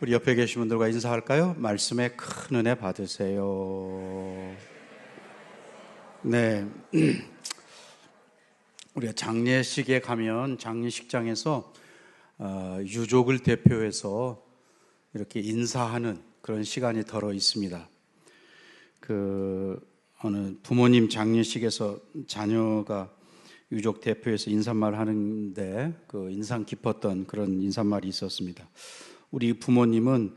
우리 옆에 계신 분들과 인사할까요? 말씀에 큰 은혜 받으세요. 네, 우리가 장례식에 가면 장례식장에서 유족을 대표해서 이렇게 인사하는 그런 시간이 덜어 있습니다. 어느 부모님 장례식에서 자녀가 유족 대표해서 인사말 하는데 인상 깊었던 그런 인사말이 있었습니다. 우리 부모님은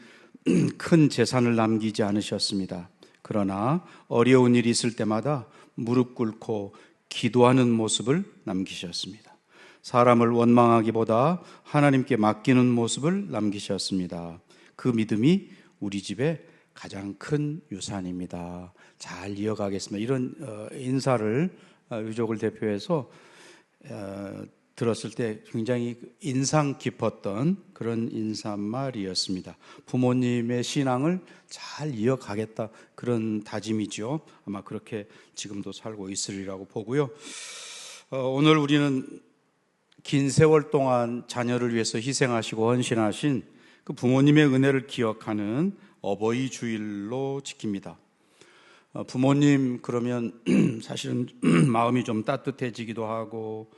큰 재산을 남기지 않으셨습니다. 그러나 어려운 일이 있을 때마다 무릎 꿇고 기도하는 모습을 남기셨습니다. 사람을 원망하기보다 하나님께 맡기는 모습을 남기셨습니다. 그 믿음이 우리 집의 가장 큰 유산입니다. 잘 이어가겠습니다. 이런 인사를 유족을 대표해서 들었을 때 굉장히 인상 깊었던 그런 인사말이었습니다. 부모님의 신앙을 잘 이어가겠다, 그런 다짐이죠. 아마 그렇게 지금도 살고 있으리라고 보고요. 오늘 우리는 긴 세월 동안 자녀를 위해서 희생하시고 헌신하신 그 부모님의 은혜를 기억하는 어버이 주일로 지킵니다. 부모님 그러면 사실은 마음이 좀 따뜻해지기도 하고,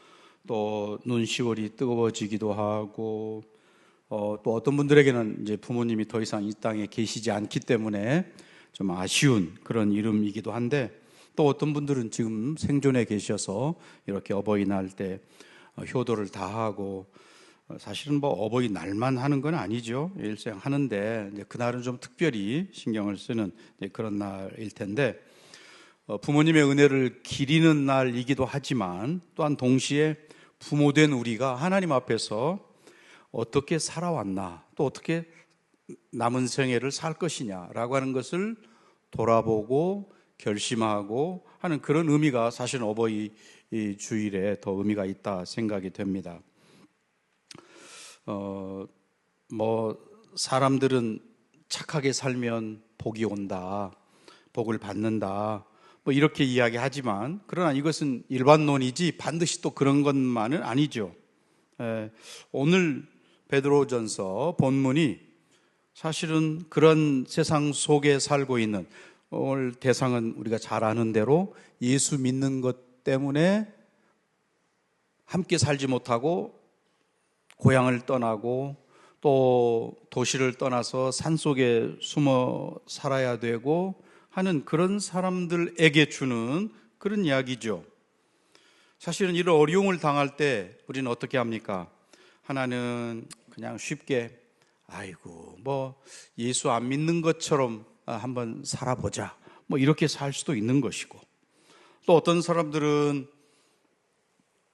또 눈시울이 뜨거워지기도 하고, 또 어떤 분들에게는 이제 부모님이 더 이상 이 땅에 계시지 않기 때문에 좀 아쉬운 그런 이름이기도 한데, 또 어떤 분들은 지금 생존해 계셔서 이렇게 어버이날 때 효도를 다하고, 사실은 뭐 어버이날만 하는 건 아니죠. 일생 하는데 이제 그날은 좀 특별히 신경을 쓰는 그런 날일 텐데, 부모님의 은혜를 기리는 날이기도 하지만 또한 동시에 부모된 우리가 하나님 앞에서 어떻게 살아왔나, 또 어떻게 남은 생애를 살 것이냐라고 하는 것을 돌아보고 결심하고 하는 그런 의미가 사실 어버이 주일에 더 의미가 있다 생각이 됩니다. 사람들은 착하게 살면 복이 온다, 복을 받는다, 이렇게 이야기하지만, 그러나 이것은 일반론이지 반드시 또 그런 것만은 아니죠. 오늘 베드로전서 본문이 사실은 그런 세상 속에 살고 있는, 오늘 대상은 우리가 잘 아는 대로 예수 믿는 것 때문에 함께 살지 못하고 고향을 떠나고 또 도시를 떠나서 산속에 숨어 살아야 되고 하는 그런 사람들에게 주는 그런 이야기죠. 사실은 이런 어려움을 당할 때 우리는 어떻게 합니까? 하나는 그냥 쉽게 예수 안 믿는 것처럼 한번 살아보자, 이렇게 살 수도 있는 것이고, 또 어떤 사람들은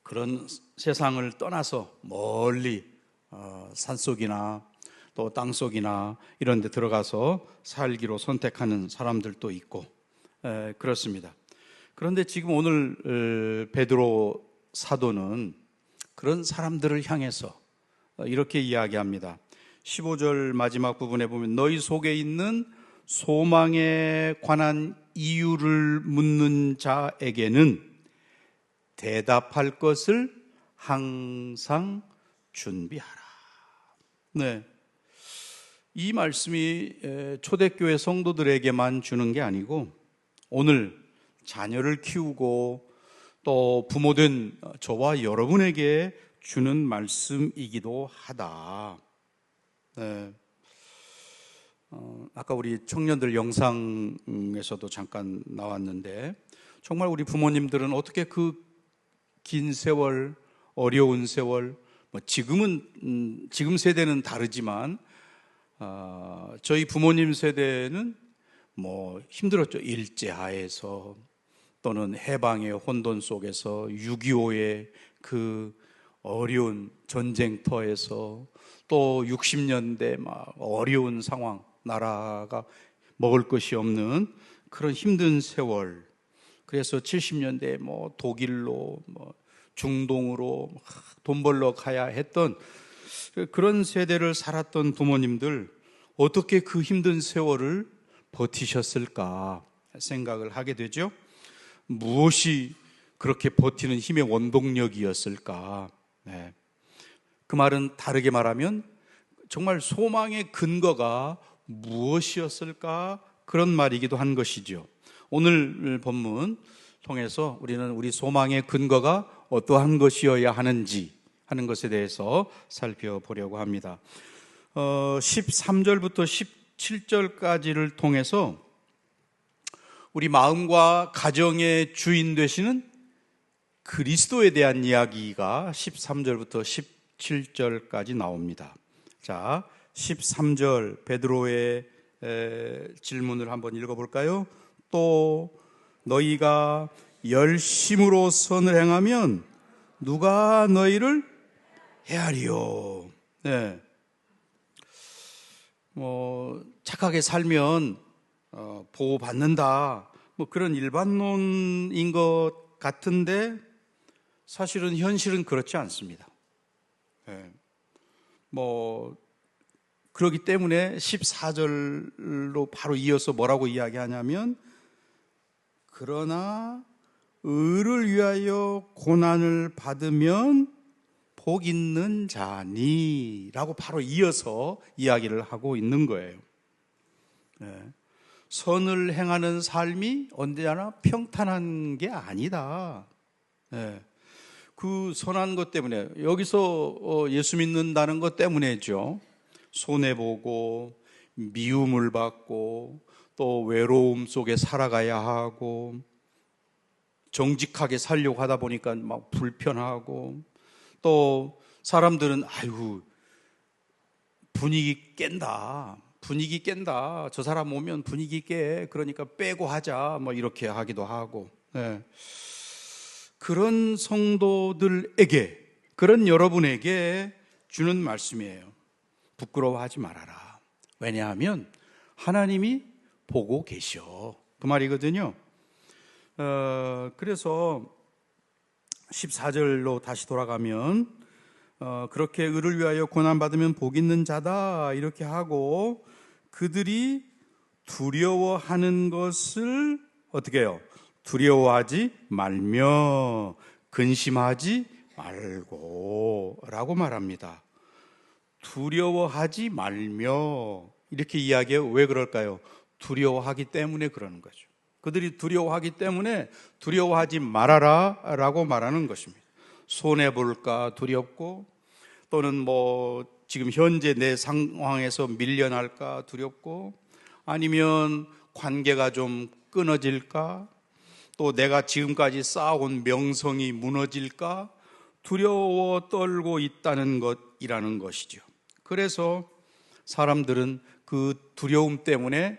그런 세상을 떠나서 멀리 산속이나 또 땅속이나 이런 데 들어가서 살기로 선택하는 사람들도 있고, 그렇습니다. 그런데 지금 오늘 베드로 사도는 그런 사람들을 향해서 이렇게 이야기합니다. 15절 마지막 부분에 보면 너희 속에 있는 소망에 관한 이유를 묻는 자에게는 대답할 것을 항상 준비하라. 네. 이 말씀이 초대교회 성도들에게만 주는 게 아니고, 오늘 자녀를 키우고 또 부모된 저와 여러분에게 주는 말씀이기도 하다. 네. 아까 우리 청년들 영상에서도 잠깐 나왔는데, 정말 우리 부모님들은 어떻게 그 긴 세월, 어려운 세월, 지금 세대는 다르지만 저희 부모님 세대는 힘들었죠. 일제하에서, 또는 해방의 혼돈 속에서, 6.25의 그 어려운 전쟁터에서, 또 60년대 어려운 상황, 나라가 먹을 것이 없는 그런 힘든 세월, 그래서 70년대에 독일로 중동으로 돈 벌러 가야 했던 그런 세대를 살았던 부모님들, 어떻게 그 힘든 세월을 버티셨을까 생각을 하게 되죠. 무엇이 그렇게 버티는 힘의 원동력이었을까? 네. 그 말은 다르게 말하면 정말 소망의 근거가 무엇이었을까? 그런 말이기도 한 것이죠. 오늘 본문 통해서 우리는 우리 소망의 근거가 어떠한 것이어야 하는지 하는 것에 대해서 살펴보려고 합니다. 13절부터 17절까지를 통해서 우리 마음과 가정의 주인 되시는 그리스도에 대한 이야기가 13절부터 17절까지 나옵니다. 자, 13절 베드로의 질문을 한번 읽어볼까요? 또 너희가 열심으로 선을 행하면 누가 너희를 헤아리요? 네. 착하게 살면 보호받는다. 그런 일반론인 것 같은데 사실은 현실은 그렇지 않습니다. 네. 그렇기 때문에 14절로 바로 이어서 뭐라고 이야기하냐면 그러나 의를 위하여 고난을 받으면 복 있는 자니 라고 바로 이어서 이야기를 하고 있는 거예요. 네. 선을 행하는 삶이 언제나 평탄한 게 아니다. 네. 그 선한 것 때문에 여기서 예수 믿는다는 것 때문에죠. 손해보고 미움을 받고 또 외로움 속에 살아가야 하고 정직하게 살려고 하다 보니까 막 불편하고 또 사람들은 아이고 분위기 깬다. 저 사람 오면 분위기 깨. 그러니까 빼고 하자. 이렇게 하기도 하고. 네. 그런 성도들에게, 그런 여러분에게 주는 말씀이에요. 부끄러워하지 말아라. 왜냐하면 하나님이 보고 계셔. 그 말이거든요. 그래서 14절로 다시 돌아가면 그렇게 의를 위하여 고난받으면 복 있는 자다 이렇게 하고 그들이 두려워하는 것을 어떻게 해요? 두려워하지 말며 근심하지 말고 라고 말합니다. 두려워하지 말며 이렇게 이야기해요. 왜 그럴까요? 두려워하기 때문에 그러는 거죠. 그들이 두려워하기 때문에 두려워하지 말아라 라고 말하는 것입니다. 손해볼까 두렵고 또는 지금 현재 내 상황에서 밀려날까 두렵고 아니면 관계가 좀 끊어질까 또 내가 지금까지 쌓아온 명성이 무너질까 두려워 떨고 있다는 것이라는 것이죠. 그래서 사람들은 그 두려움 때문에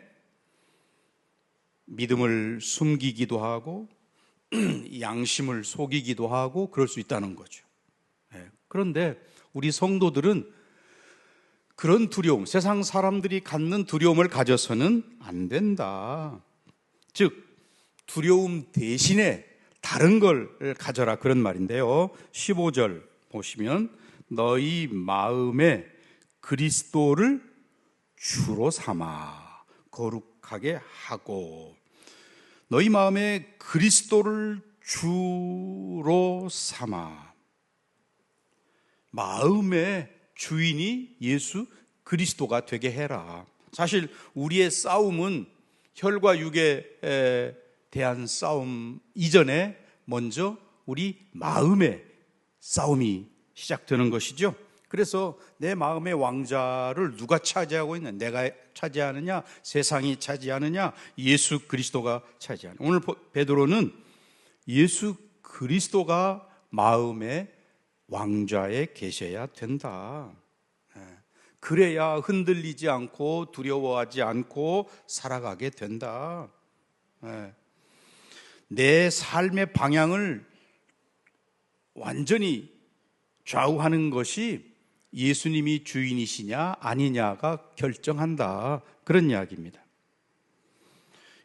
믿음을 숨기기도 하고 양심을 속이기도 하고 그럴 수 있다는 거죠. 그런데 우리 성도들은 그런 두려움, 세상 사람들이 갖는 두려움을 가져서는 안 된다. 즉 두려움 대신에 다른 걸 가져라 그런 말인데요. 15절 보시면 너희 마음에 그리스도를 주로 삼아 거룩하게 하고 너희 마음에 그리스도를 주로 삼아 마음의 주인이 예수 그리스도가 되게 해라. 사실 우리의 싸움은 혈과 육에 대한 싸움 이전에 먼저 우리 마음의 싸움이 시작되는 것이죠. 그래서 내 마음의 왕자를 누가 차지하고 있는? 내가 차지하느냐? 세상이 차지하느냐? 예수 그리스도가 차지하느냐? 오늘 베드로는 예수 그리스도가 마음의 왕좌에 계셔야 된다. 그래야 흔들리지 않고 두려워하지 않고 살아가게 된다. 내 삶의 방향을 완전히 좌우하는 것이 예수님이 주인이시냐 아니냐가 결정한다. 그런 이야기입니다.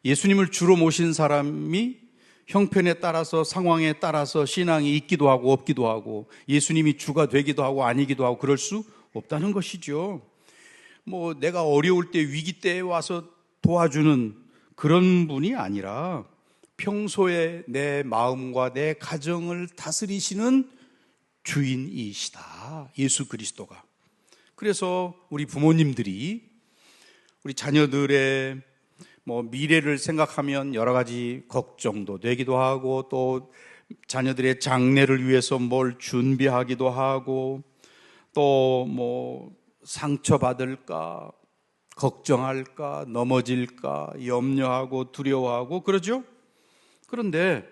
예수님을 주로 모신 사람이 형편에 따라서 상황에 따라서 신앙이 있기도 하고 없기도 하고 예수님이 주가 되기도 하고 아니기도 하고 그럴 수 없다는 것이죠. 내가 어려울 때 위기 때에 와서 도와주는 그런 분이 아니라 평소에 내 마음과 내 가정을 다스리시는 주인이시다. 예수 그리스도가. 그래서 우리 부모님들이 우리 자녀들의 미래를 생각하면 여러 가지 걱정도 되기도 하고, 또 자녀들의 장래를 위해서 뭘 준비하기도 하고, 또 상처받을까, 걱정할까, 넘어질까 염려하고 두려워하고 그러죠. 그런데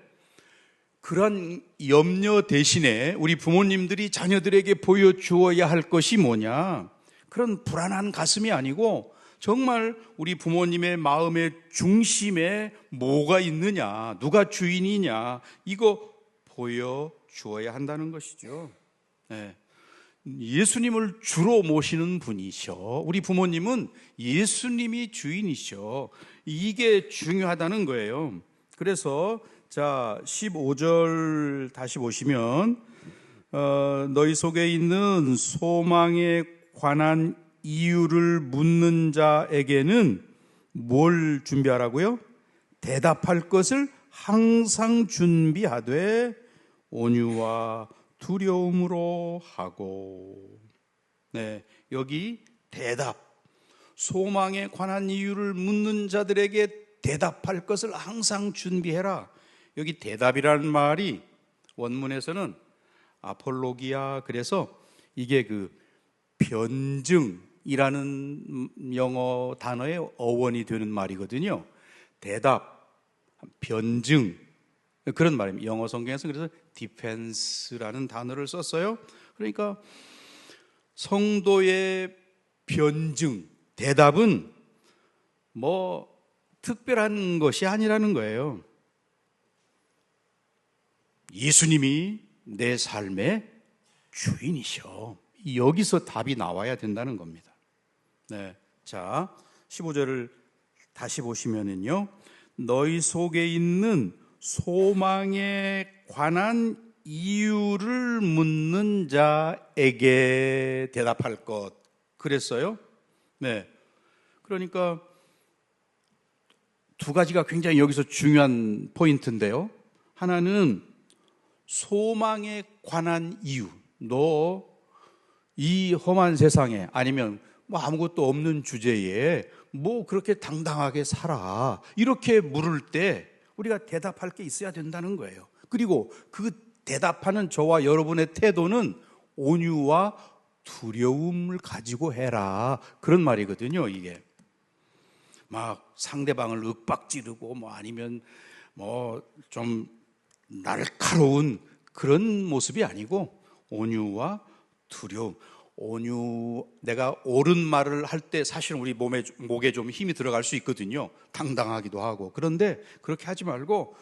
그런 염려 대신에 우리 부모님들이 자녀들에게 보여주어야 할 것이 뭐냐? 그런 불안한 가슴이 아니고 정말 우리 부모님의 마음의 중심에 뭐가 있느냐, 누가 주인이냐, 이거 보여주어야 한다는 것이죠. 네. 예수님을 주로 모시는 분이셔. 우리 부모님은 예수님이 주인이셔. 이게 중요하다는 거예요. 그래서 자 15절 다시 보시면 너희 속에 있는 소망에 관한 이유를 묻는 자에게는 뭘 준비하라고요? 대답할 것을 항상 준비하되 온유와 두려움으로 하고. 네, 여기 대답, 소망에 관한 이유를 묻는 자들에게 대답할 것을 항상 준비해라. 여기 대답이라는 말이 원문에서는 아폴로기아, 그래서 이게 그 변증이라는 영어 단어의 어원이 되는 말이거든요. 대답, 변증, 그런 말입니다. 영어 성경에서 그래서 디펜스라는 단어를 썼어요. 그러니까 성도의 변증, 대답은 특별한 것이 아니라는 거예요. 예수님이 내 삶의 주인이셔. 여기서 답이 나와야 된다는 겁니다. 네. 자, 15절을 다시 보시면은요. 너희 속에 있는 소망에 관한 이유를 묻는 자에게 대답할 것. 그랬어요? 네. 그러니까 두 가지가 굉장히 여기서 중요한 포인트인데요. 하나는 소망에 관한 이유. 너 이 험한 세상에, 아니면 아무것도 없는 주제에 그렇게 당당하게 살아, 이렇게 물을 때 우리가 대답할 게 있어야 된다는 거예요. 그리고 그 대답하는 저와 여러분의 태도는 온유와 두려움을 가지고 해라, 그런 말이거든요. 이게 상대방을 윽박지르고 아니면 좀 날카로운 그런 모습이 아니고 온유와 두려움. 내가 옳은 말을 할 때 사실은 우리 목에 좀 힘이 들어갈 수 있거든요. 당당하기도 하고. 그런데 그렇게 하지 말고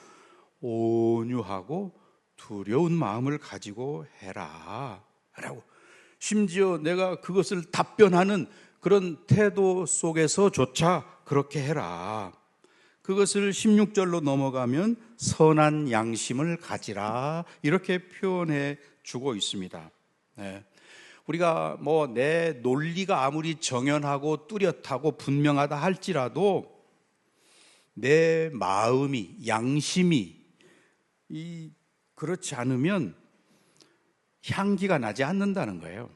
온유하고 두려운 마음을 가지고 해라 라고. 심지어 내가 그것을 답변하는 그런 태도 속에서조차 그렇게 해라. 그것을 16절로 넘어가면 선한 양심을 가지라, 이렇게 표현해 주고 있습니다. 네. 우리가 내 논리가 아무리 정연하고 뚜렷하고 분명하다 할지라도 내 마음이, 양심이 그렇지 않으면 향기가 나지 않는다는 거예요.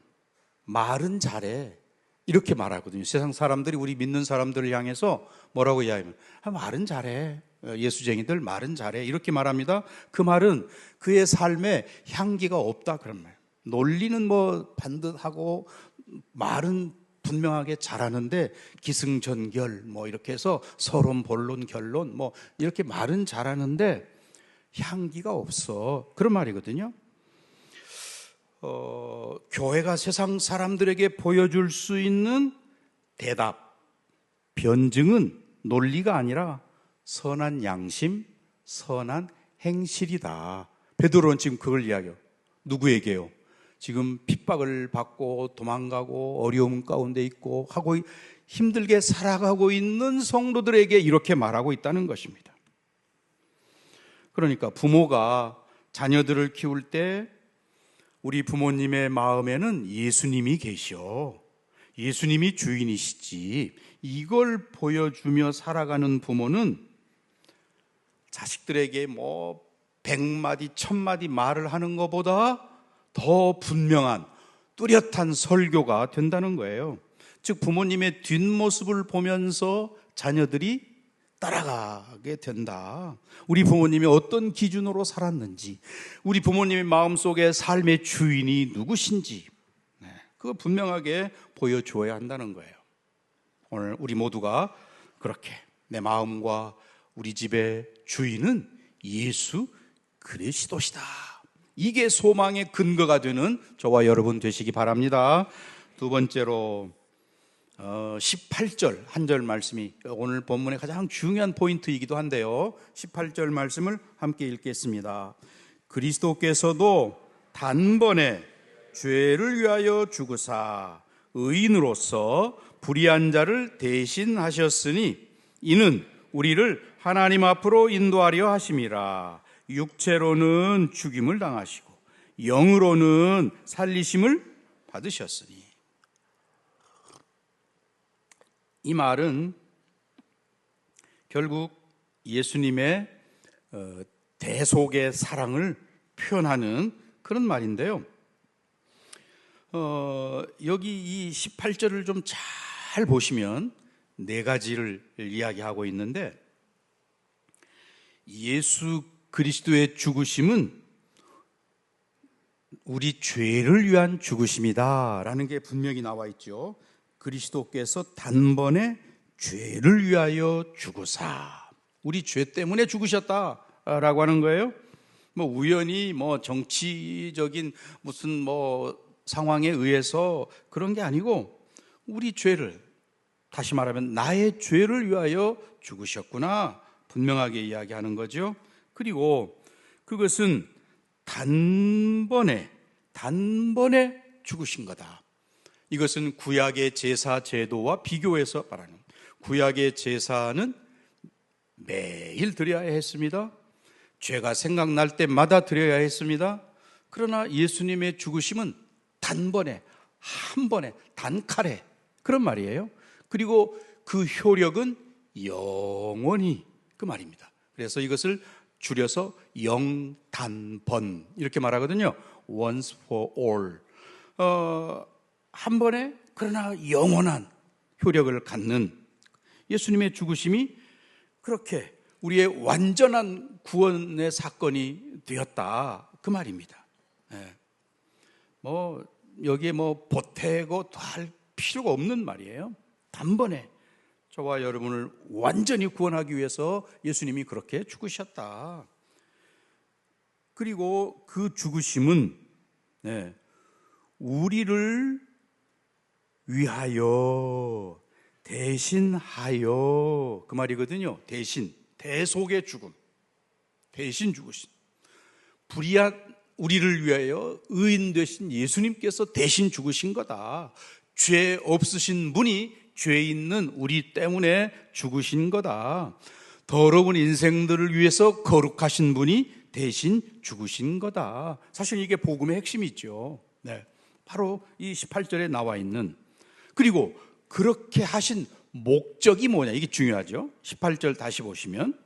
말은 잘해, 이렇게 말하거든요. 세상 사람들이 우리 믿는 사람들을 향해서 뭐라고 이야기하면 말은 잘해, 예수쟁이들 말은 잘해, 이렇게 말합니다. 그 말은 그의 삶에 향기가 없다, 그런 말이에요. 논리는 반듯하고 말은 분명하게 잘하는데 기승전결 이렇게 해서 서론, 본론, 결론 이렇게 말은 잘하는데 향기가 없어, 그런 말이거든요. 교회가 세상 사람들에게 보여줄 수 있는 대답, 변증은 논리가 아니라 선한 양심, 선한 행실이다. 베드로는 지금 그걸 이야기해요. 누구에게요? 지금 핍박을 받고 도망가고 어려움 가운데 있고 하고 힘들게 살아가고 있는 성도들에게 이렇게 말하고 있다는 것입니다. 그러니까 부모가 자녀들을 키울 때 우리 부모님의 마음에는 예수님이 계셔, 예수님이 주인이시지, 이걸 보여주며 살아가는 부모는 자식들에게 100마디 1000마디 말을 하는 것보다 더 분명한, 뚜렷한 설교가 된다는 거예요. 즉 부모님의 뒷모습을 보면서 자녀들이 따라가게 된다. 우리 부모님이 어떤 기준으로 살았는지, 우리 부모님의 마음속에 삶의 주인이 누구신지, 그거 분명하게 보여줘야 한다는 거예요. 오늘 우리 모두가 그렇게 내 마음과 우리 집의 주인은 예수 그리스도시다, 이게 소망의 근거가 되는 저와 여러분 되시기 바랍니다. 두 번째로 18절 한 절 말씀이 오늘 본문의 가장 중요한 포인트이기도 한데요, 18절 말씀을 함께 읽겠습니다. 그리스도께서도 단번에 죄를 위하여 죽으사 의인으로서 불의한 자를 대신하셨으니 이는 우리를 하나님 앞으로 인도하려 하심이라. 육체로는 죽임을 당하시고 영으로는 살리심을 받으셨으니. 이 말은 결국 예수님의 대속의 사랑을 표현하는 그런 말인데요, 여기 이 18절을 좀 잘 보시면 네 가지를 이야기하고 있는데, 예수 그리스도의 죽으심은 우리 죄를 위한 죽으심이다 라는 게 분명히 나와 있죠. 그리스도께서 단번에 죄를 위하여 죽으사, 우리 죄 때문에 죽으셨다라고 하는 거예요. 우연히 정치적인 무슨 상황에 의해서 그런 게 아니고, 우리 죄를, 다시 말하면 나의 죄를 위하여 죽으셨구나, 분명하게 이야기하는 거죠. 그리고 그것은 단번에 죽으신 거다. 이것은 구약의 제사 제도와 비교해서 말하는, 구약의 제사는 매일 드려야 했습니다. 죄가 생각날 때마다 드려야 했습니다. 그러나 예수님의 죽으심은 단번에, 한 번에, 단칼에, 그런 말이에요. 그리고 그 효력은 영원히, 그 말입니다. 그래서 이것을 줄여서 영단번 이렇게 말하거든요. Once for all. 한 번에, 그러나 영원한 효력을 갖는 예수님의 죽으심이 그렇게 우리의 완전한 구원의 사건이 되었다, 그 말입니다. 여기에 보태고 또 할 필요가 없는 말이에요. 단번에 저와 여러분을 완전히 구원하기 위해서 예수님이 그렇게 죽으셨다. 그리고 그 죽으심은 우리를 위하여, 대신하여, 그 말이거든요. 대신, 대속의 죽음, 대신 죽으신, 불의한 우리를 위하여 의인 되신 예수님께서 대신 죽으신 거다. 죄 없으신 분이 죄 있는 우리 때문에 죽으신 거다. 더러운 인생들을 위해서 거룩하신 분이 대신 죽으신 거다. 사실 이게 복음의 핵심이죠. 바로 이 18절에 나와 있는, 그리고 그렇게 하신 목적이 뭐냐, 이게 중요하죠. 18절 다시 보시면,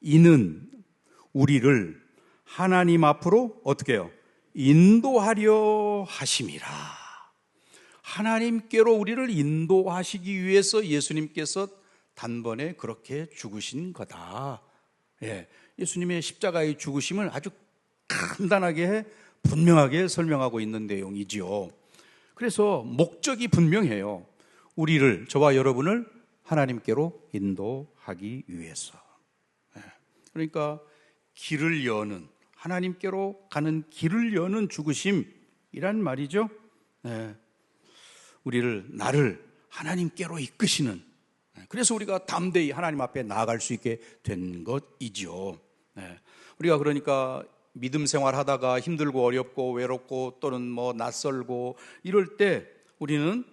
이는 우리를 하나님 앞으로 어떻게 해요? 인도하려 하심이라. 하나님께로 우리를 인도하시기 위해서 예수님께서 단번에 그렇게 죽으신 거다. 예수님의 십자가의 죽으심을 아주 간단하게 분명하게 설명하고 있는 내용이지요. 그래서 목적이 분명해요. 우리를, 저와 여러분을 하나님께로 인도하기 위해서. 그러니까 길을 여는, 하나님께로 가는 길을 여는 죽으심이란 말이죠. 우리를, 나를 하나님께로 이끄시는, 그래서 우리가 담대히 하나님 앞에 나아갈 수 있게 된 것이죠. 우리가 그러니까 믿음 생활하다가 힘들고 어렵고 외롭고 또는 낯설고 이럴 때 우리는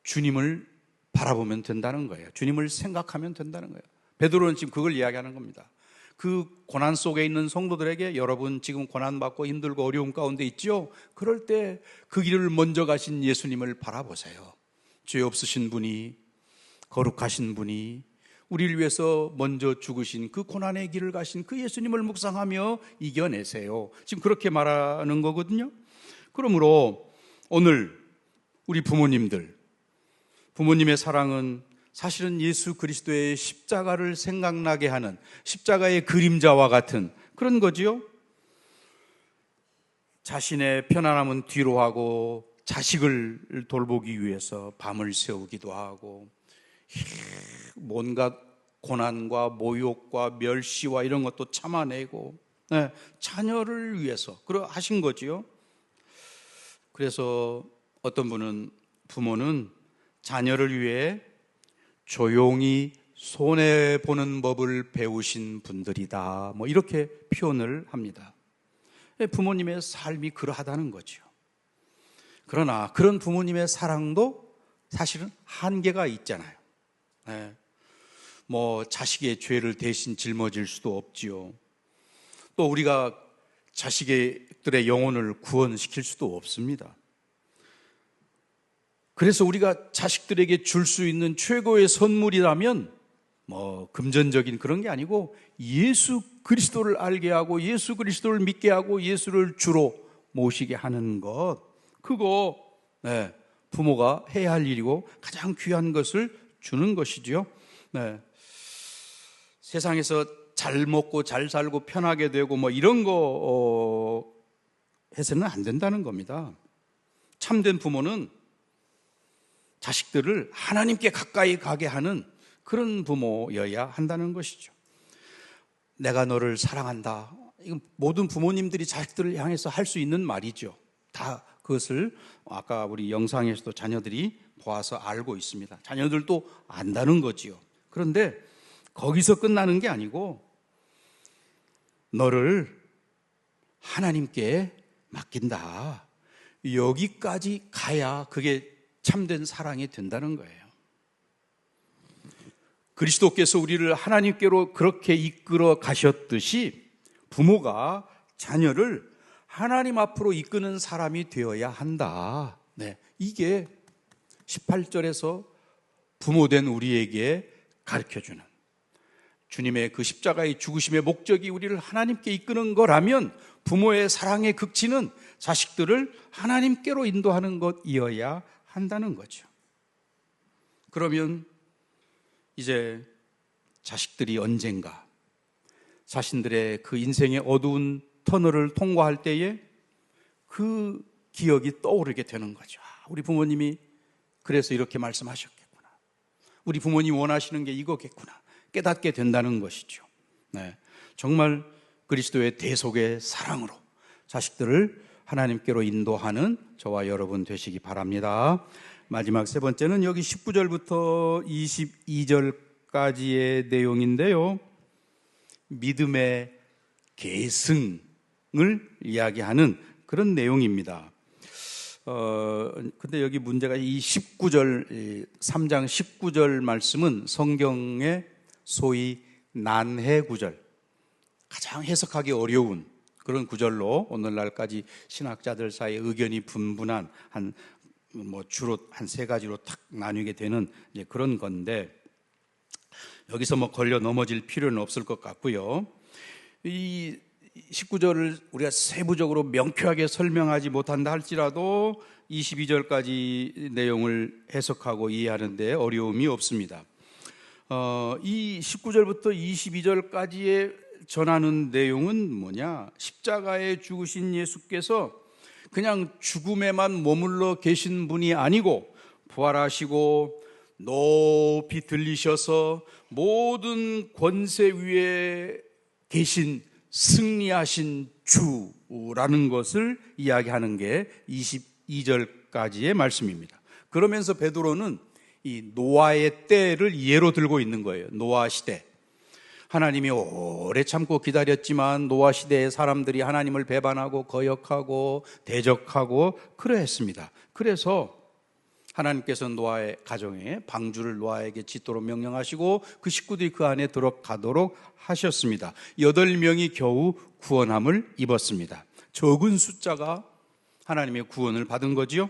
주님을 바라보면 된다는 거예요. 주님을 생각하면 된다는 거예요. 베드로는 지금 그걸 이야기하는 겁니다. 그 고난 속에 있는 성도들에게, 여러분 지금 고난받고 힘들고 어려움 가운데 있죠? 그럴 때 그 길을 먼저 가신 예수님을 바라보세요. 죄 없으신 분이, 거룩하신 분이 우리를 위해서 먼저 죽으신 그 고난의 길을 가신 그 예수님을 묵상하며 이겨내세요. 지금 그렇게 말하는 거거든요. 그러므로 오늘 우리 부모님의 사랑은 사실은 예수 그리스도의 십자가를 생각나게 하는 십자가의 그림자와 같은 그런 거지요. 자신의 편안함은 뒤로 하고 자식을 돌보기 위해서 밤을 새우기도 하고 뭔가 고난과 모욕과 멸시와 이런 것도 참아내고 자녀를 위해서 하신 거지요. 그래서 어떤 분은 부모는 자녀를 위해 조용히 손해보는 법을 배우신 분들이다, 이렇게 표현을 합니다. 부모님의 삶이 그러하다는 거죠. 그러나 그런 부모님의 사랑도 사실은 한계가 있잖아요. 자식의 죄를 대신 짊어질 수도 없지요. 또 우리가 자식들의 영혼을 구원시킬 수도 없습니다. 그래서 우리가 자식들에게 줄 수 있는 최고의 선물이라면 금전적인 그런 게 아니고 예수 그리스도를 알게 하고 예수 그리스도를 믿게 하고 예수를 주로 모시게 하는 것, 그거 부모가 해야 할 일이고 가장 귀한 것을 주는 것이지요. 세상에서 잘 먹고 잘 살고 편하게 되고 이런 거 해서는 안 된다는 겁니다. 참된 부모는 자식들을 하나님께 가까이 가게 하는 그런 부모여야 한다는 것이죠. 내가 너를 사랑한다. 이건 모든 부모님들이 자식들을 향해서 할 수 있는 말이죠. 다 그것을 아까 우리 영상에서도 자녀들이 보아서 알고 있습니다. 자녀들도 안다는 거지요. 그런데 거기서 끝나는 게 아니고 너를 하나님께 맡긴다. 여기까지 가야 그게 참된 사랑이 된다는 거예요. 그리스도께서 우리를 하나님께로 그렇게 이끌어 가셨듯이 부모가 자녀를 하나님 앞으로 이끄는 사람이 되어야 한다. 이게 18절에서 부모된 우리에게 가르쳐주는 주님의 그 십자가의 죽으심의 목적이 우리를 하나님께 이끄는 거라면 부모의 사랑의 극치는 자식들을 하나님께로 인도하는 것이어야 한다는 거죠. 그러면 이제 자식들이 언젠가 자신들의 그 인생의 어두운 터널을 통과할 때에 그 기억이 떠오르게 되는 거죠. 우리 부모님이 그래서 이렇게 말씀하셨겠구나. 우리 부모님이 원하시는 게 이거겠구나. 깨닫게 된다는 것이죠. 정말 그리스도의 대속의 사랑으로 자식들을 하나님께로 인도하는 저와 여러분 되시기 바랍니다. 마지막 세 번째는 여기 19절부터 22절까지의 내용인데요. 믿음의 계승을 이야기하는 그런 내용입니다. 근데 여기 문제가 이 19절, 3장 19절 말씀은 성경의 소위 난해 구절, 가장 해석하기 어려운 그런 구절로 오늘날까지 신학자들 사이에 의견이 분분한 주로 한 세 가지로 탁 나뉘게 되는 이제 그런 건데 여기서 걸려 넘어질 필요는 없을 것 같고요. 이 19절을 우리가 세부적으로 명쾌하게 설명하지 못한다 할지라도 22절까지 내용을 해석하고 이해하는 데 어려움이 없습니다. 이 19절부터 22절까지의 전하는 내용은 뭐냐? 십자가에 죽으신 예수께서 그냥 죽음에만 머물러 계신 분이 아니고 부활하시고 높이 들리셔서 모든 권세 위에 계신 승리하신 주라는 것을 이야기하는 게 22절까지의 말씀입니다. 그러면서 베드로는 이 노아의 때를 예로 들고 있는 거예요. 노아 시대. 하나님이 오래 참고 기다렸지만 노아 시대의 사람들이 하나님을 배반하고 거역하고 대적하고 그러했습니다. 그래서 하나님께서 노아의 가정에 방주를 노아에게 짓도록 명령하시고 그 식구들이 그 안에 들어가도록 하셨습니다. 8명이 겨우 구원함을 입었습니다. 적은 숫자가 하나님의 구원을 받은 거지요.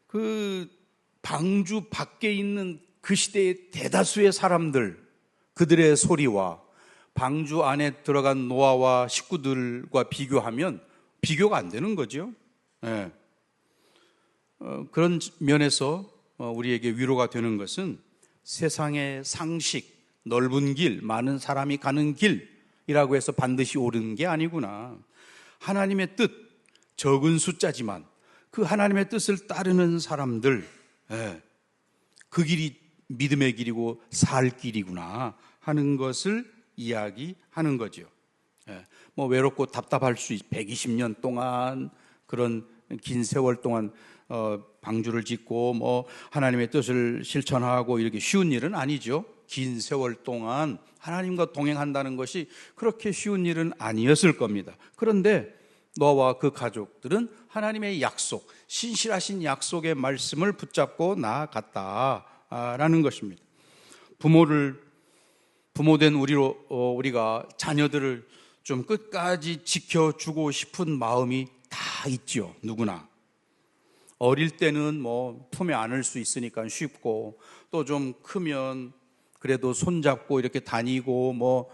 그 방주 밖에 있는 그 시대의 대다수의 사람들, 그들의 소리와 방주 안에 들어간 노아와 식구들과 비교하면 비교가 안 되는 거죠. 예. 그런 면에서 우리에게 위로가 되는 것은 세상의 상식, 넓은 길, 많은 사람이 가는 길이라고 해서 반드시 옳은 게 아니구나. 하나님의 뜻, 적은 숫자지만 그 하나님의 뜻을 따르는 사람들, 그 길이 믿음의 길이고 살 길이구나 하는 것을 이야기하는 거죠. 뭐 외롭고 답답할 수 있, 120년 동안 그런 긴 세월 동안 방주를 짓고 뭐 하나님의 뜻을 실천하고 이렇게 쉬운 일은 아니죠. 긴 세월 동안 하나님과 동행한다는 것이 그렇게 쉬운 일은 아니었을 겁니다. 그런데 너와 그 가족들은 하나님의 약속, 신실하신 약속의 말씀을 붙잡고 나아갔다라는 것입니다. 부모된 우리가 자녀들을 좀 끝까지 지켜주고 싶은 마음이 다 있죠. 누구나. 어릴 때는 뭐 품에 안을 수 있으니까 쉽고, 또 좀 크면 그래도 손잡고 이렇게 다니고 뭐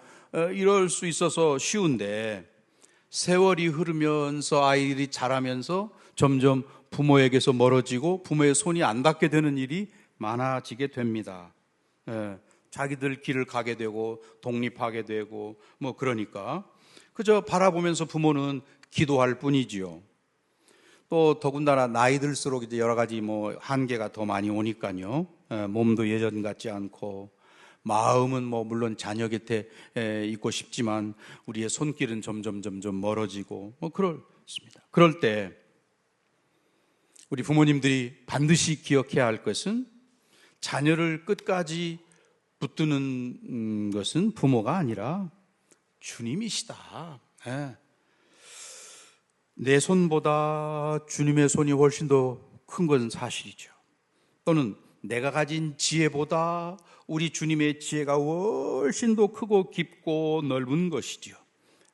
이럴 수 있어서 쉬운데, 세월이 흐르면서 아이들이 자라면서 점점 부모에게서 멀어지고 부모의 손이 안 닿게 되는 일이 많아지게 됩니다. 자기들 길을 가게 되고 독립하게 되고 뭐 그러니까 그저 바라보면서 부모는 기도할 뿐이지요. 또 더군다나 나이 들수록 이제 여러 가지 뭐 한계가 더 많이 오니까요. 몸도 예전 같지 않고 마음은 뭐 물론 자녀 곁에 있고 싶지만 우리의 손길은 점점 멀어지고 뭐 그렇습니다. 그럴 때 우리 부모님들이 반드시 기억해야 할 것은 자녀를 끝까지 붙드는 것은 부모가 아니라 주님이시다. 내 손보다 주님의 손이 훨씬 더 큰 것은 사실이죠. 또는 내가 가진 지혜보다 우리 주님의 지혜가 훨씬 더 크고 깊고 넓은 것이지요.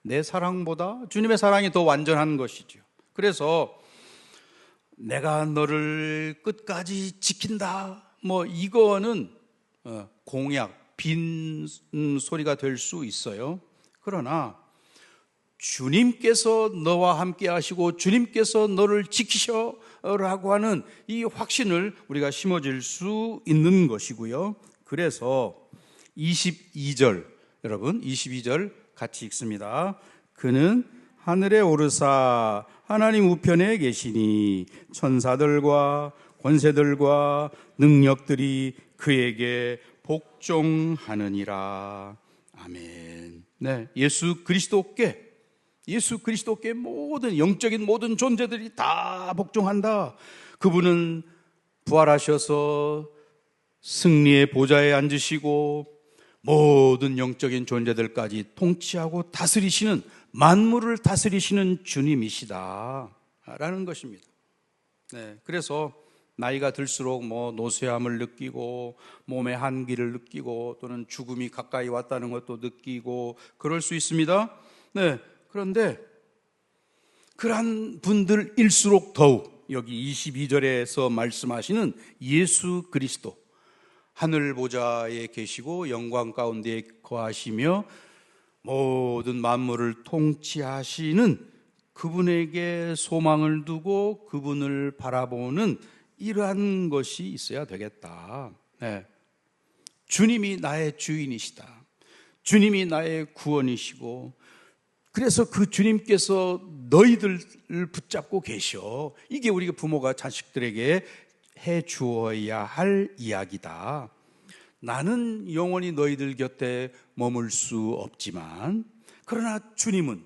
내 사랑보다 주님의 사랑이 더 완전한 것이지요. 그래서 내가 너를 끝까지 지킨다, 뭐 이거는 공약, 빈 소리가 될 수 있어요. 그러나 주님께서 너와 함께 하시고 주님께서 너를 지키셔라고 하는 이 확신을 우리가 심어줄 수 있는 것이고요. 그래서 22절, 여러분 22절 같이 읽습니다. 그는 하늘에 오르사 하나님 우편에 계시니 천사들과 권세들과 능력들이 그에게 복종하느니라. 아멘. 네, 예수 그리스도께 모든 영적인 모든 존재들이 다 복종한다. 그분은 부활하셔서 승리의 보좌에 앉으시고 모든 영적인 존재들까지 통치하고 다스리시는, 만물을 다스리시는 주님이시다 라는 것입니다. 네, 그래서 나이가 들수록 뭐 노쇠함을 느끼고 몸의 한기를 느끼고 또는 죽음이 가까이 왔다는 것도 느끼고 그럴 수 있습니다. 네, 그런데 그러한 분들일수록 더욱 여기 22절에서 말씀하시는 예수 그리스도, 하늘 보좌에 계시고 영광 가운데 거하시며 모든 만물을 통치하시는 그분에게 소망을 두고 그분을 바라보는 이러한 것이 있어야 되겠다. 네. 주님이 나의 주인이시다. 주님이 나의 구원이시고, 그래서 그 주님께서 너희들을 붙잡고 계셔. 이게 우리가 부모가 자식들에게 해 주어야 할 이야기다. 나는 영원히 너희들 곁에 머물 수 없지만 그러나 주님은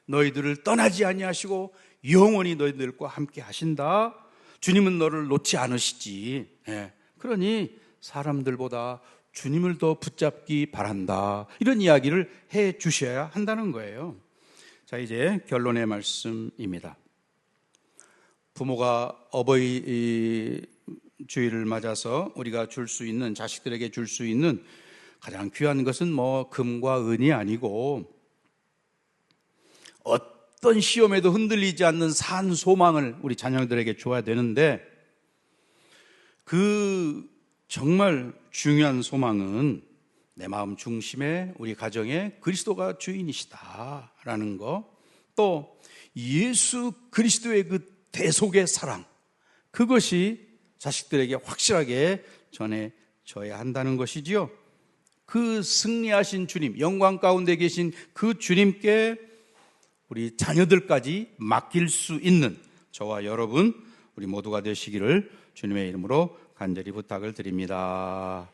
너희들을 떠나지 아니하시고 영원히 너희들과 함께 하신다. 주님은 너를 놓지 않으시지. 그러니 사람들보다 주님을 더 붙잡기 바란다. 이런 이야기를 해 주셔야 한다는 거예요. 자, 이제 결론의 말씀입니다. 부모가 어버이 주일을 맞아서 우리가 줄 수 있는, 자식들에게 줄 수 있는 가장 귀한 것은 뭐 금과 은이 아니고 어떤 시험에도 흔들리지 않는 산 소망을 우리 자녀들에게 줘야 되는데, 그 정말 중요한 소망은 내 마음 중심에 우리 가정에 그리스도가 주인이시다라는 거, 또 예수 그리스도의 그 대속의 사랑, 그것이 자식들에게 확실하게 전해져야 한다는 것이지요. 그 승리하신 주님, 영광 가운데 계신 그 주님께 우리 자녀들까지 맡길 수 있는 저와 여러분, 우리 모두가 되시기를 주님의 이름으로 간절히 부탁을 드립니다.